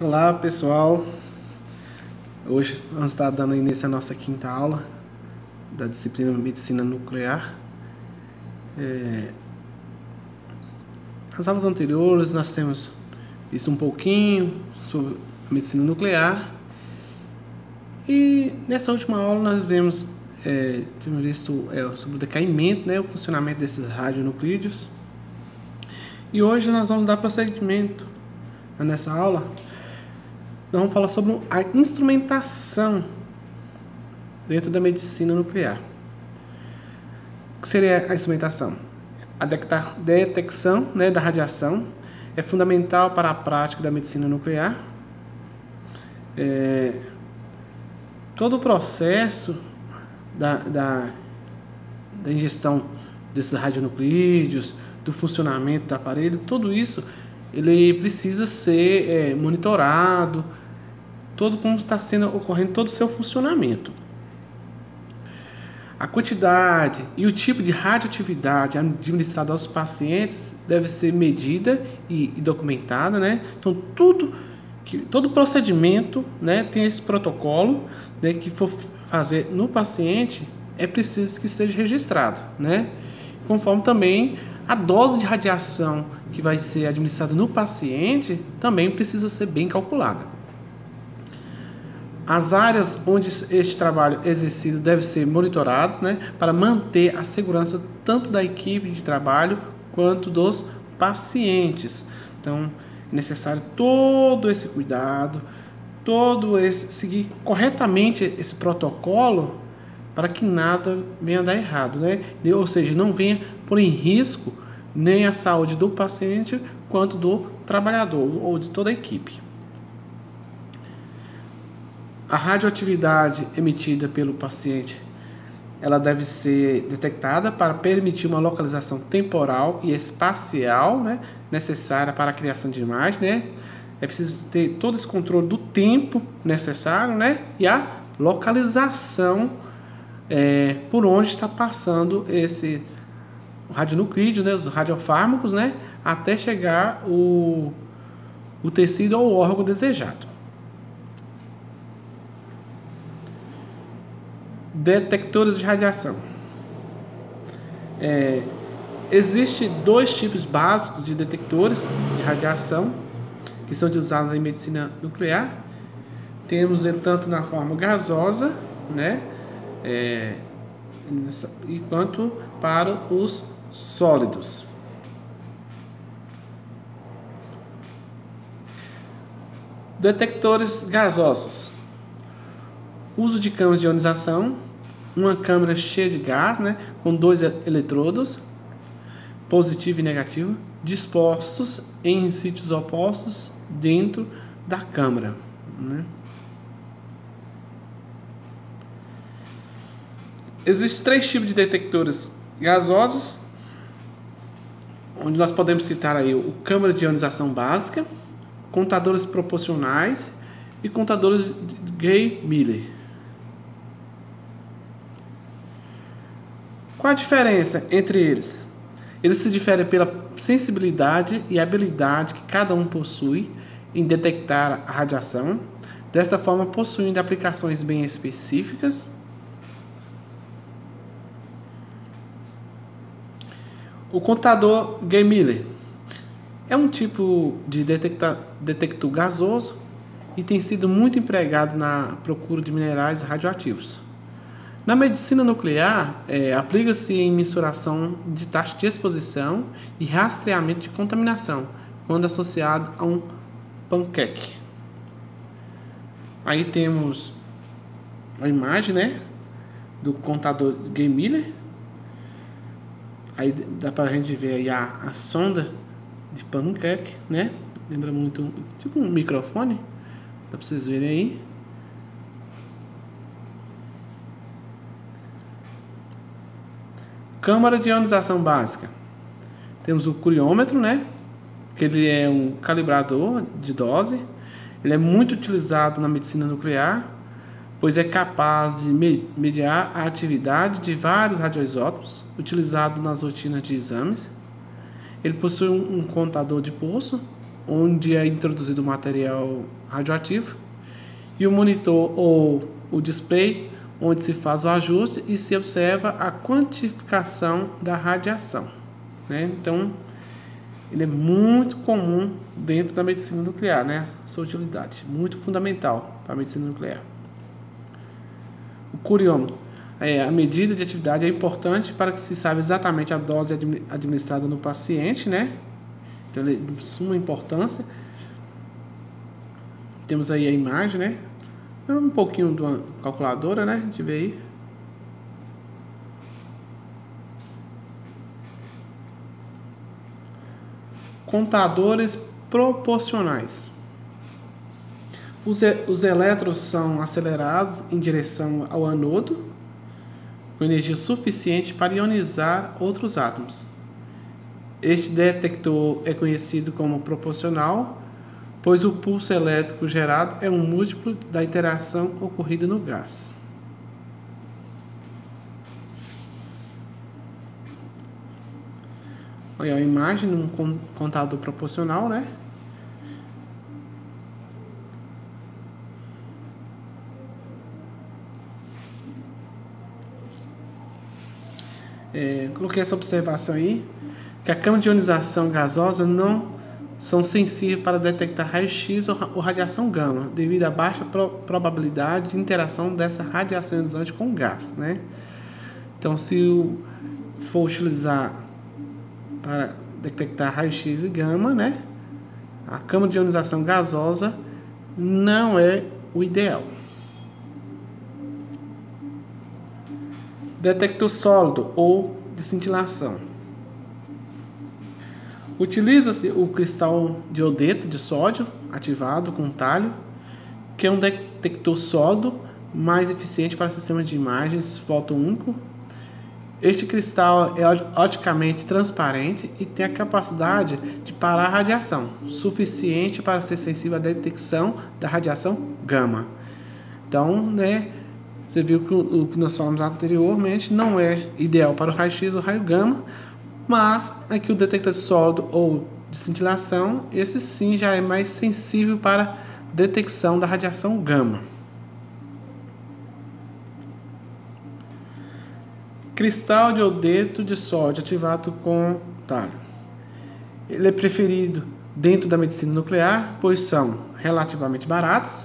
Olá pessoal, hoje vamos estar dando início à nossa quinta aula da disciplina Medicina Nuclear. Nas aulas anteriores nós temos visto um pouquinho sobre a medicina nuclear e nessa última aula nós temos visto sobre o decaimento, o funcionamento desses radionuclídeos, e hoje nós vamos dar prosseguimento nessa aula. Nós vamos falar sobre a instrumentação dentro da medicina nuclear. O que seria a instrumentação? A detecção da radiação é fundamental para a prática da medicina nuclear. Todo o processo da ingestão desses radionuclídeos, do funcionamento do aparelho, tudo isso ele precisa ser monitorado, como está ocorrendo todo o seu funcionamento. A quantidade e o tipo de radioatividade administrada aos pacientes deve ser medida e documentada, Então, todo procedimento, tem esse protocolo, que for fazer no paciente, é preciso que esteja registrado, Conforme também a dose de radiação que vai ser administrada no paciente também precisa ser bem calculada. As áreas onde este trabalho é exercido devem ser monitoradas, para manter a segurança tanto da equipe de trabalho quanto dos pacientes. Então, é necessário todo esse cuidado, seguir corretamente esse protocolo para que nada venha dar errado, Ou seja, não venha pôr em risco nem a saúde do paciente quanto do trabalhador ou de toda a equipe. A radioatividade emitida pelo paciente, ela deve ser detectada para permitir uma localização temporal e espacial, necessária para a criação de imagem, É preciso ter todo esse controle do tempo necessário, E a localização por onde está passando esse radionuclídeo, os radiofármacos, até chegar o tecido ou o órgão desejado. Detectores de radiação. Existem dois tipos básicos de detectores de radiação que são utilizados em medicina nuclear. Temos ele tanto na forma gasosa, quanto para os sólidos. Detectores gasosos. Uso de câmeras de ionização, uma câmara cheia de gás, com 2 eletrodos, positivo e negativo, dispostos em sítios opostos dentro da câmara, Existem 3 tipos de detectores gasosos, onde nós podemos citar aí o câmara de ionização básica, contadores proporcionais e contadores de Gay-Miller. Qual a diferença entre eles? Eles se diferem pela sensibilidade e habilidade que cada um possui em detectar a radiação. Desta forma, possuem aplicações bem específicas. O contador Gay-Miller é um tipo de detector gasoso e tem sido muito empregado na procura de minerais radioativos. Na medicina nuclear, aplica-se em mensuração de taxa de exposição e rastreamento de contaminação, quando associado a um panqueque. Aí temos a imagem, do contador Gay-Miller. Aí dá para a gente ver aí a sonda de panqueque, Lembra muito tipo um microfone. Dá para vocês verem aí. Câmara de ionização básica. Temos o curiômetro, que ele é um calibrador de dose. Ele é muito utilizado na medicina nuclear, pois é capaz de mediar a atividade de vários radioisótopos utilizados nas rotinas de exames. Ele possui um contador de pulso onde é introduzido o material radioativo, e o monitor ou o display, onde se faz o ajuste e se observa a quantificação da radiação, né? Então, ele é muito comum dentro da medicina nuclear, né? Sua utilidade, muito fundamental para a medicina nuclear. O curiômetro. A medida de atividade é importante para que se saiba exatamente a dose administrada no paciente, né? Então, ele é de suma importância. Temos aí a imagem, né? Um pouquinho de uma calculadora, né? A gente vê aí. Contadores proporcionais. Os elétrons são acelerados em direção ao anodo, com energia suficiente para ionizar outros átomos. Este detector é conhecido como proporcional, pois o pulso elétrico gerado é um múltiplo da interação ocorrida no gás. Olha a imagem de um contador proporcional, né? Coloquei essa observação aí, que a câmara de ionização gasosa não são sensíveis para detectar raio-x ou radiação gama, devido à baixa probabilidade de interação dessa radiação ionizante com o gás, né? Então, se for utilizar para detectar raio-x e gama, né, a câmara de ionização gasosa não é o ideal. Detector sólido ou de cintilação. Utiliza-se o cristal de iodeto de sódio ativado com talho, que é um detector sólido mais eficiente para sistemas de imagens fotoúnico. Este cristal é oticamente transparente e tem a capacidade de parar a radiação, suficiente para ser sensível à detecção da radiação gama. Então, né, você viu que o que nós falamos anteriormente não é ideal para o raio-x ou raio gama, mas aqui o detector sólido ou de cintilação, esse sim já é mais sensível para detecção da radiação gama. Cristal de iodeto de sódio ativado com talho. Ele é preferido dentro da medicina nuclear, pois são relativamente baratos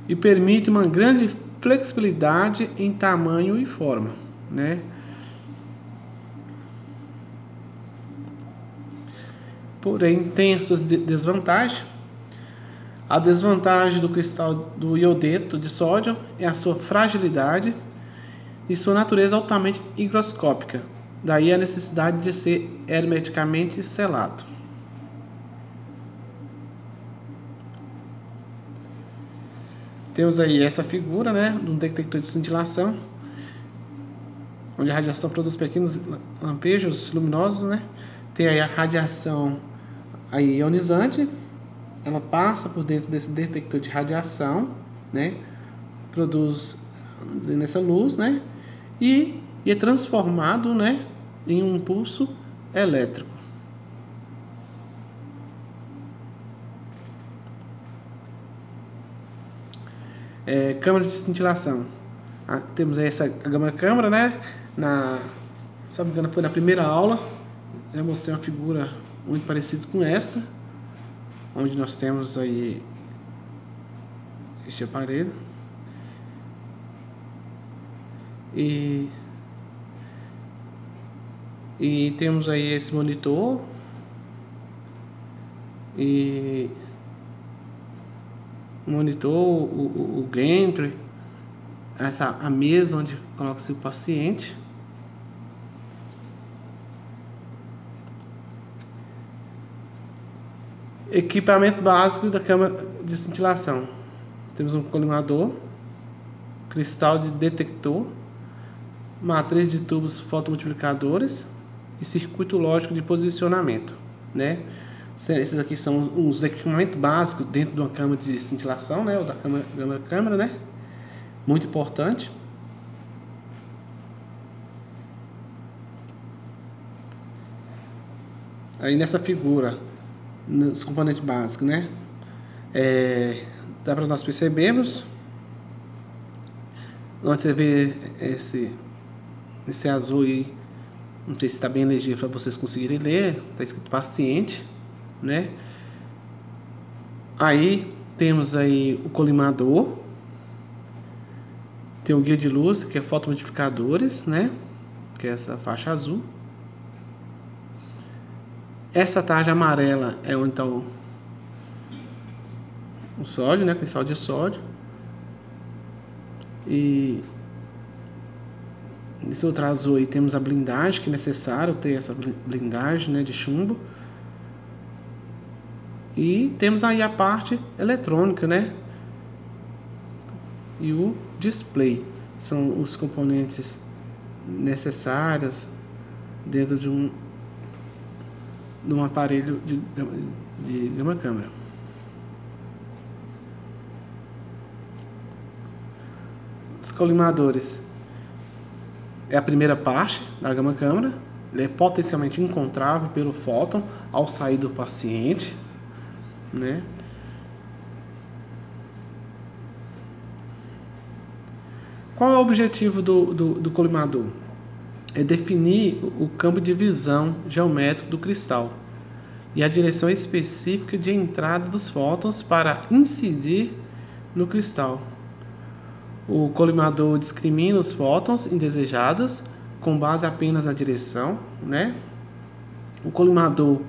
e permite uma grande flexibilidade em tamanho e forma, né? Porém, tem as suas desvantagens. A desvantagem do cristal do iodeto de sódio é a sua fragilidade e sua natureza altamente higroscópica. Daí a necessidade de ser hermeticamente selado. Temos aí essa figura, né, de um detector de cintilação, onde a radiação produz pequenos lampejos luminosos, né? Tem aí a radiação aí ionizante, ela passa por dentro desse detector de radiação, né? Produz nessa luz, né? E é transformado, né, em um pulso elétrico. Câmara de cintilação. Temos aí essa câmara, né? Se não me engano, foi na primeira aula. Eu mostrei uma figura muito parecida com esta, onde nós temos aí este aparelho e temos aí esse monitor e o gantry, a mesa onde coloca-se o paciente. Equipamentos básicos da câmara de cintilação. Temos um colimador, cristal de detector, matriz de tubos fotomultiplicadores e circuito lógico de posicionamento, né? Esses aqui são os equipamentos básicos dentro de uma câmara de cintilação, né? Ou da câmara, né? Muito importante. Aí nessa figura nos componentes básicos, né? Dá para nós percebermos, onde você vê esse azul aí, não sei se está bem legível para vocês conseguirem ler, está escrito paciente, né? Aí temos aí o colimador, tem o guia de luz, que é fotomultiplicadores, né? Que é essa faixa azul. Essa tarja amarela é onde está o sódio, né? Cristal de sódio. E nesse outro azul aí temos a blindagem, que é necessário ter essa blindagem, né, de chumbo. E temos aí a parte eletrônica, né? E o display. São os componentes necessários dentro de um aparelho de gama câmara. Os colimadores é a primeira parte da gama câmara. Ele é potencialmente encontrável pelo fóton ao sair do paciente, né? Qual é o objetivo do colimador? É definir o campo de visão geométrico do cristal e a direção específica de entrada dos fótons para incidir no cristal. O colimador discrimina os fótons indesejados com base apenas na direção, né? O colimador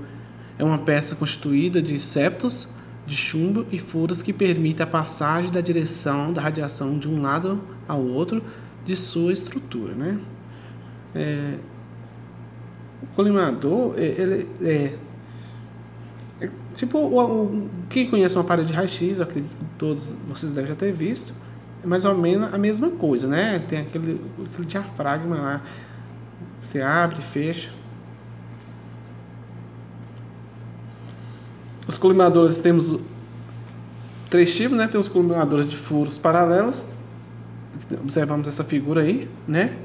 é uma peça constituída de septos de chumbo e furos que permite a passagem da direção da radiação de um lado ao outro de sua estrutura, né? O colimador, ele é tipo, quem conhece um aparelho de raio-x, eu acredito que todos vocês devem já ter visto, é mais ou menos a mesma coisa, né? Tem aquele diafragma lá, você abre e fecha. Os colimadores, temos 3 tipos, né? Tem os colimadores de furos paralelos, observamos essa figura aí, né?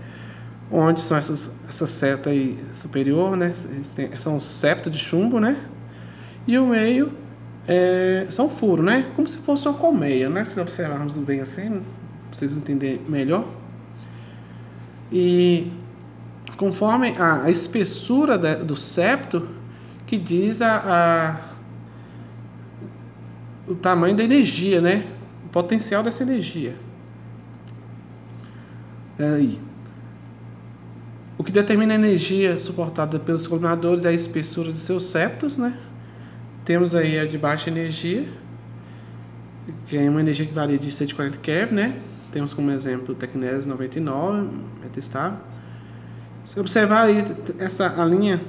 Onde são essa seta aí superior, né? São os septos de chumbo, né? E o meio são furos, né? Como se fosse uma colmeia, né? Se observarmos bem assim, pra vocês entenderem melhor. E conforme a espessura do septo, que diz o tamanho da energia, né? O potencial dessa energia. Aí. O que determina a energia suportada pelos colimadores é a espessura de seus septos, né? Temos aí a de baixa energia, que é uma energia que varia de 140 keV, né? Temos como exemplo o Tecnésio 99, metastável. Se observar aí a linha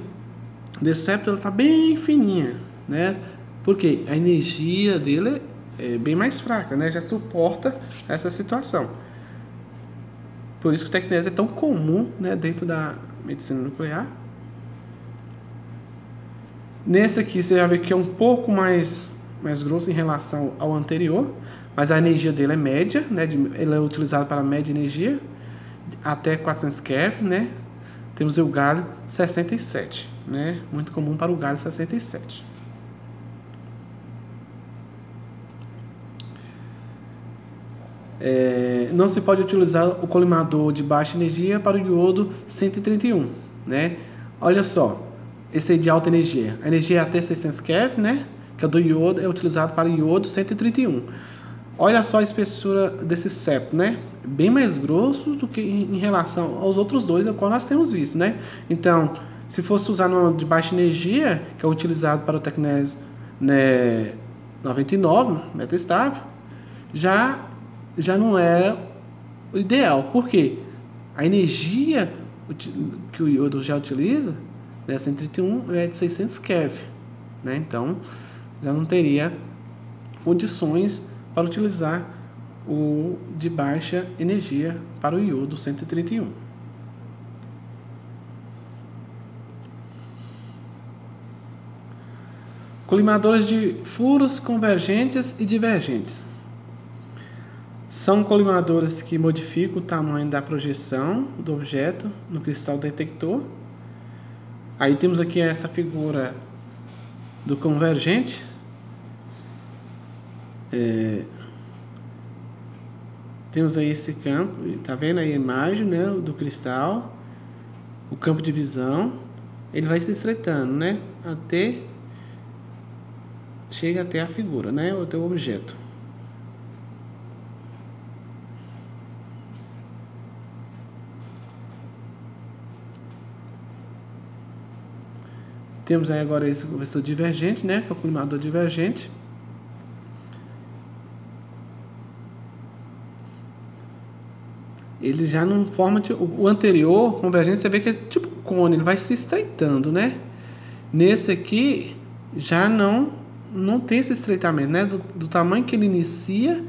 desse septo, ela está bem fininha, né? Porque a energia dele é bem mais fraca, né? Já suporta essa situação. Por isso que o tecnésio é tão comum, né, dentro da medicina nuclear. Nesse aqui você já vê que é um pouco mais grosso em relação ao anterior, mas a energia dele é média, né? Ele é utilizado para média energia até 400 keV, né? Temos o galho 67, né? Muito comum para o galho 67. Não se pode utilizar o colimador de baixa energia para o iodo 131, né? Olha só, esse é de alta energia. A energia é até 600 keV, né? Que é do iodo, é utilizado para o iodo 131. Olha só a espessura desse septo, né? Bem mais grosso do que em relação aos outros dois, ao qual nós temos visto, né? Então, se fosse usar no de baixa energia, que é utilizado para o tecnésio, né, 99, metastável, já não é o ideal. Por quê? A energia que o iodo já utiliza, né, 131, é de 600 keV, né? Então, já não teria condições para utilizar o de baixa energia para o iodo 131. Colimadores de furos convergentes e divergentes. São colimadores que modificam o tamanho da projeção do objeto no cristal detector. Aí temos aqui essa figura do convergente, temos aí esse campo, tá vendo aí a imagem, né, do cristal, o campo de visão, ele vai se estreitando, né, chega até a figura, né, até o objeto. Temos aí agora esse conversor divergente, né, que é o colimador divergente. Ele já não forma o anterior convergente, você vê que é tipo um cone, ele vai se estreitando, né? Nesse aqui já não tem esse estreitamento, né? Do tamanho que ele inicia,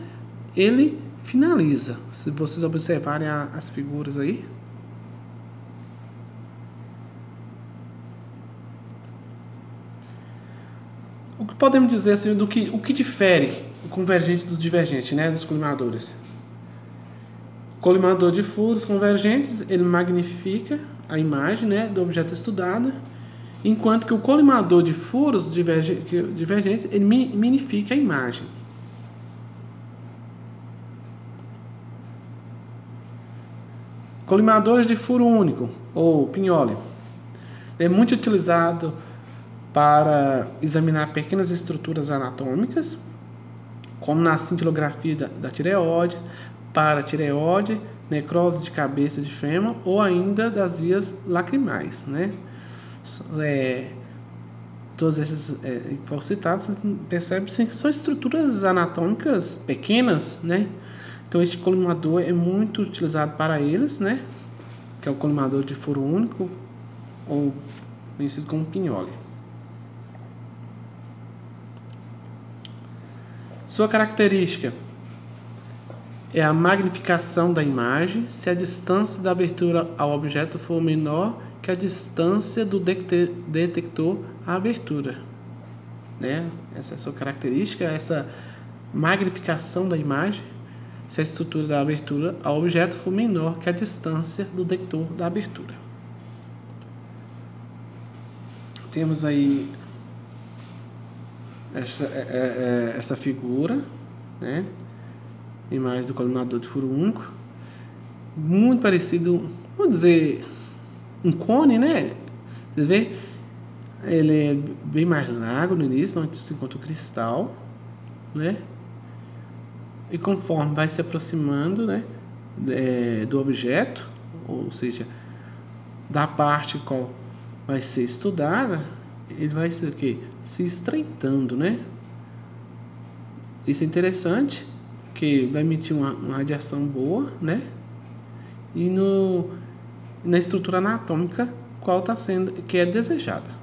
ele finaliza. Se vocês observarem as figuras aí. O que podemos dizer assim, o que difere o convergente do divergente, né, dos colimadores? O colimador de furos convergentes, ele magnifica a imagem, né, do objeto estudado, enquanto que o colimador de furos divergentes, ele minifica a imagem. Colimadores de furo único, ou pinhole, é muito utilizado para examinar pequenas estruturas anatômicas, como na cintilografia da tireoide, paratireoide, necrose de cabeça de fêmur ou ainda das vias lacrimais, né? Todos esses que foram citados, percebe-se que são estruturas anatômicas pequenas, né? Então este colimador é muito utilizado para eles, né? Que é o colimador de furo único, ou conhecido como pinhole. Sua característica é a magnificação da imagem se a distância da abertura ao objeto for menor que a distância do detector à abertura, né? Essa é a sua característica, essa magnificação da imagem se a estrutura da abertura ao objeto for menor que a distância do detector da abertura. Temos aí essa figura, né? Imagem do colimador de furo único, muito parecido, vamos dizer, um cone, né? Você vê, ele é bem mais largo no início, onde se encontra o cristal, né? E conforme vai se aproximando, né, do objeto, ou seja, da parte qual vai ser estudada, ele vai ser o quê? Se estreitando, né? Isso é interessante, que vai emitir uma radiação boa, né? E na estrutura anatômica qual está sendo, que é desejada.